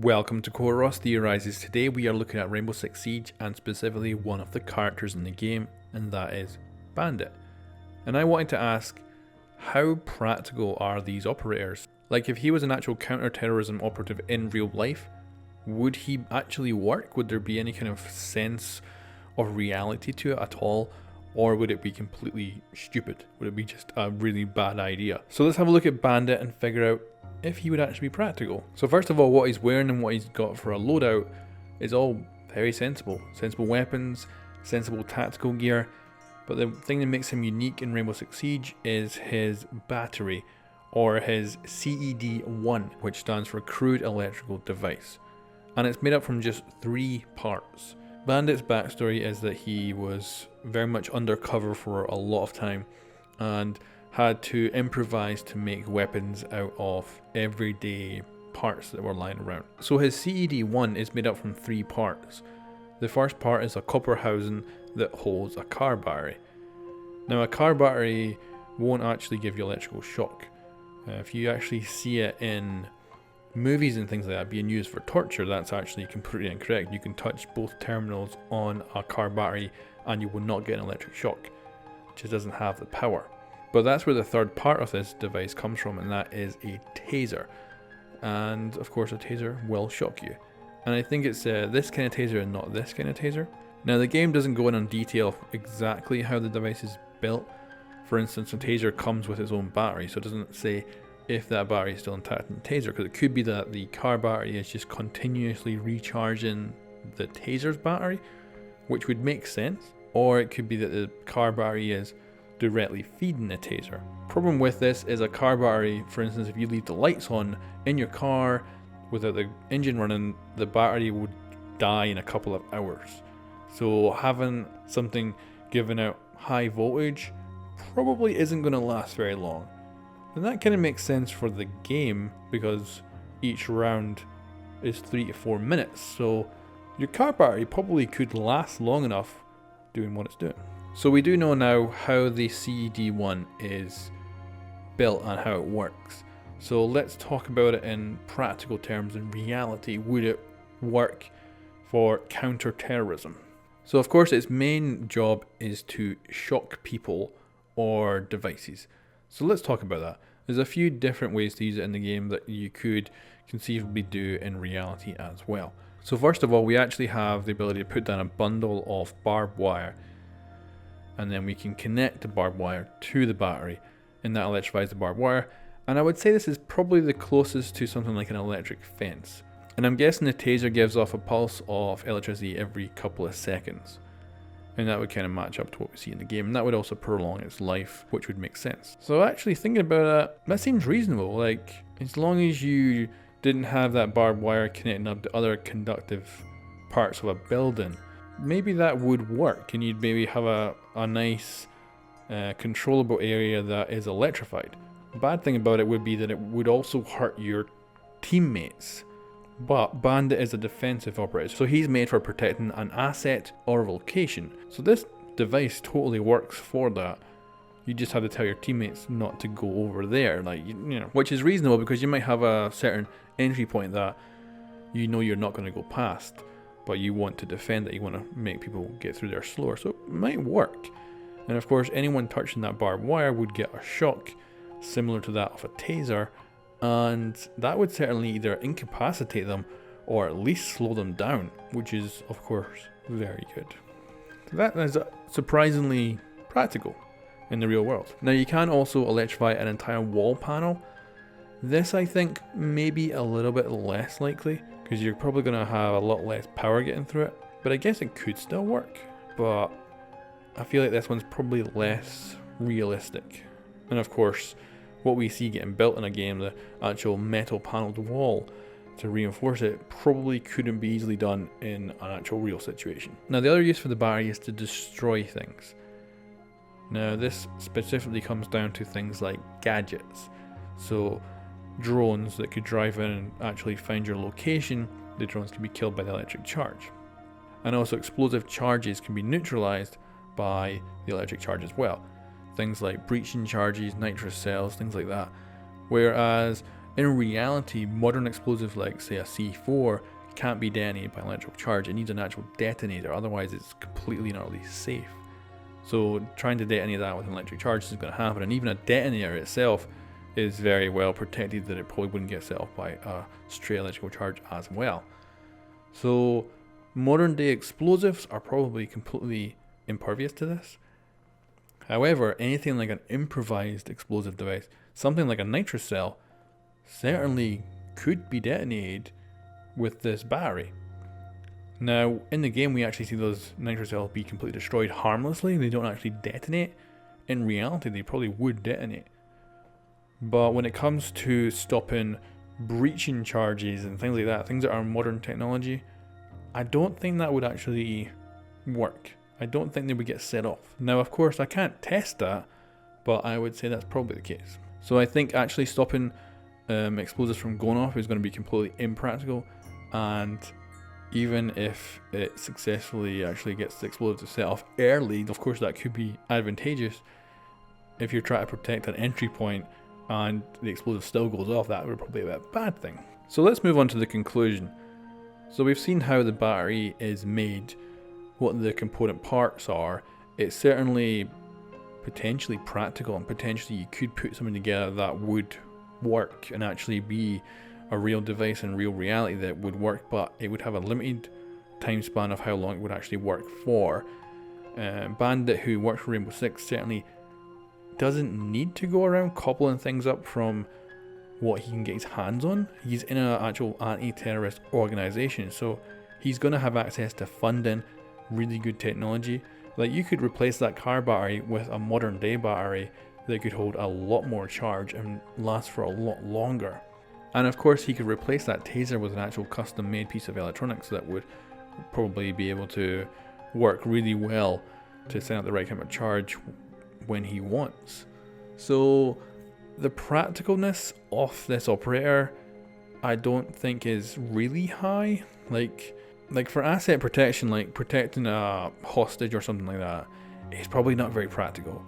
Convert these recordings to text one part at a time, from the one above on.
Welcome to coreRoss Theorises. Today we are looking at Rainbow Six Siege and specifically one of the characters in the game, and that is Bandit. And I wanted to ask, how practical are these operators? Like, if he was an actual counter-terrorism operative in real life, would he actually work? Would there be any kind of sense of reality to it at all? Or would it be completely stupid? Would it be just a really bad idea? So let's have a look at Bandit and figure out if he would actually be practical. So first of all, what he's wearing and what he's got for a loadout is all very sensible. Sensible weapons, sensible tactical gear. But the thing that makes him unique in Rainbow Six Siege is his battery, or his CED-1, which stands for Crude Electrical Device. And it's made up from just 3 parts. Bandit's backstory is that he was very much undercover for a lot of time and had to improvise to make weapons out of everyday parts that were lying around. So his CED-1 is made up from 3 parts. The first part is a copper housing that holds a car battery. Now, a car battery won't actually give you electrical shock. If you actually see it in movies and things like that being used for torture, that's actually completely incorrect. You can touch both terminals on a car battery and you will not get an electric shock. It just doesn't have the power. But that's where the third part of this device comes from, and that is a taser. And of course a taser will shock you. And I think it's this kind of taser and not this kind of taser. Now, the game doesn't go in detail exactly how the device is built. For instance, a taser comes with its own battery, so it doesn't say if that battery is still intact in the taser, because it could be that the car battery is just continuously recharging the taser's battery, which would make sense. Or it could be that the car battery is directly feeding the taser. Problem with this is a car battery, for instance, if you leave the lights on in your car without the engine running, the battery would die in a couple of hours. So having something giving out high voltage probably isn't going to last very long. And that kind of makes sense for the game because each round is 3 to 4 minutes. So your car battery probably could last long enough doing what it's doing. So we do know now how the CED-1 is built and how it works. So let's talk about it in practical terms. In reality, would it work for counter-terrorism? So of course its main job is to shock people or devices. So let's talk about that. There's a few different ways to use it in the game that you could conceivably do in reality as well. So first of all, we actually have the ability to put down a bundle of barbed wire, and then we can connect the barbed wire to the battery, and that electrifies the barbed wire. And I would say this is probably the closest to something like an electric fence. And I'm guessing the taser gives off a pulse of electricity every couple of seconds. And that would kind of match up to what we see in the game. And that would also prolong its life, which would make sense. So actually thinking about that seems reasonable. Like, as long as you didn't have that barbed wire connecting up to other conductive parts of a building, maybe that would work. And you'd maybe have a nice controllable area that is electrified. The bad thing about it would be that it would also hurt your teammates. But Bandit is a defensive operator, so he's made for protecting an asset or a location. So this device totally works for that. You just have to tell your teammates not to go over there, like, you know, which is reasonable because you might have a certain entry point that you know you're not going to go past, but you want to defend it. You want to make people get through there slower, so it might work. And of course, anyone touching that barbed wire would get a shock similar to that of a taser. And that would certainly either incapacitate them or at least slow them down, which is, of course, very good. That is surprisingly practical in the real world. Now, you can also electrify an entire wall panel. This, I think, may be a little bit less likely because you're probably going to have a lot less power getting through it. But I guess it could still work. But I feel like this one's probably less realistic. And of course, what we see getting built in a game, the actual metal paneled wall to reinforce it, probably couldn't be easily done in an actual real situation. Now, the other use for the battery is to destroy things. Now, this specifically comes down to things like gadgets. So drones that could drive in and actually find your location, the drones can be killed by the electric charge. And also explosive charges can be neutralized by the electric charge as well. Things like breaching charges, nitrous cells, things like that. Whereas In reality, modern explosives like say a C4 can't be detonated by electrical charge. It needs an actual detonator, otherwise it's completely and utterly safe. So trying to detonate that with an electric charge isn't going to happen, and even a detonator itself is very well protected that it probably wouldn't get set off by a straight electrical charge as well. So modern day explosives are probably completely impervious to this. However, anything like an improvised explosive device, something like a nitrous cell, certainly could be detonated with this battery. Now, in the game we actually see those nitrous cells be completely destroyed harmlessly. They don't actually detonate. In reality, they probably would detonate. But when it comes to stopping breaching charges and things like that, things that are modern technology, I don't think that would actually work. I don't think they would get set off. Now, of course, I can't test that, but I would say that's probably the case. So I think actually stopping explosives from going off is going to be completely impractical, and even if it successfully actually gets the explosive to set off early, of course that could be advantageous. If you're trying to protect an entry point and the explosive still goes off, that would probably be a bad thing. So let's move on to the conclusion. So we've seen how the battery is made, what the component parts are. It's certainly potentially practical, and potentially you could put something together that would work and actually be a real device in real reality that would work, but it would have a limited time span of how long it would actually work for. Bandit, who works for Rainbow Six, certainly doesn't need to go around coupling things up from what he can get his hands on. He's in an actual anti-terrorist organization, so he's going to have access to funding, really good technology. Like, you could replace that car battery with a modern day battery that could hold a lot more charge and last for a lot longer. And of course he could replace that taser with an actual custom made piece of electronics that would probably be able to work really well to send out the right kind of charge when he wants. So the practicalness of this operator I don't think is really high. Like for asset protection, like protecting a hostage or something like that, it's probably not very practical.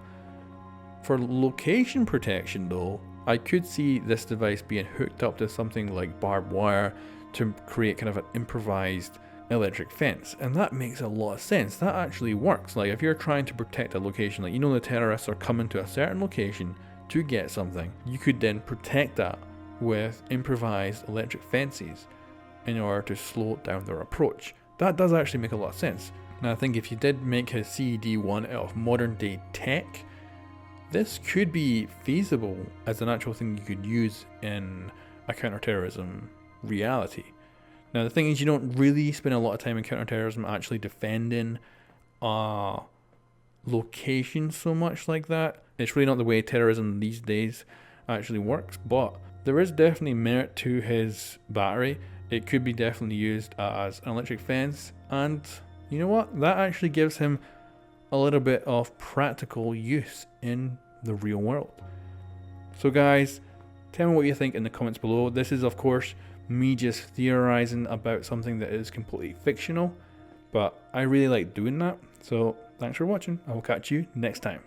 For location protection though, I could see this device being hooked up to something like barbed wire to create kind of an improvised electric fence, and that makes a lot of sense. That actually works. Like, if you're trying to protect a location, like, you know, the terrorists are coming to a certain location to get something, you could then protect that with improvised electric fences in order to slow down their approach. That does actually make a lot of sense. Now, I think if you did make a CED one out of modern day tech, this could be feasible as an actual thing you could use in a counterterrorism reality. Now, the thing is, you don't really spend a lot of time in counterterrorism actually defending a location so much like that. It's really not the way terrorism these days actually works, but there is definitely merit to his battery. It could be definitely used as an electric fence, and you know what? That actually gives him a little bit of practical use in the real world. So guys, tell me what you think in the comments below. This is of course me just theorizing about something that is completely fictional, but I really like doing that. So thanks for watching. I will catch you next time.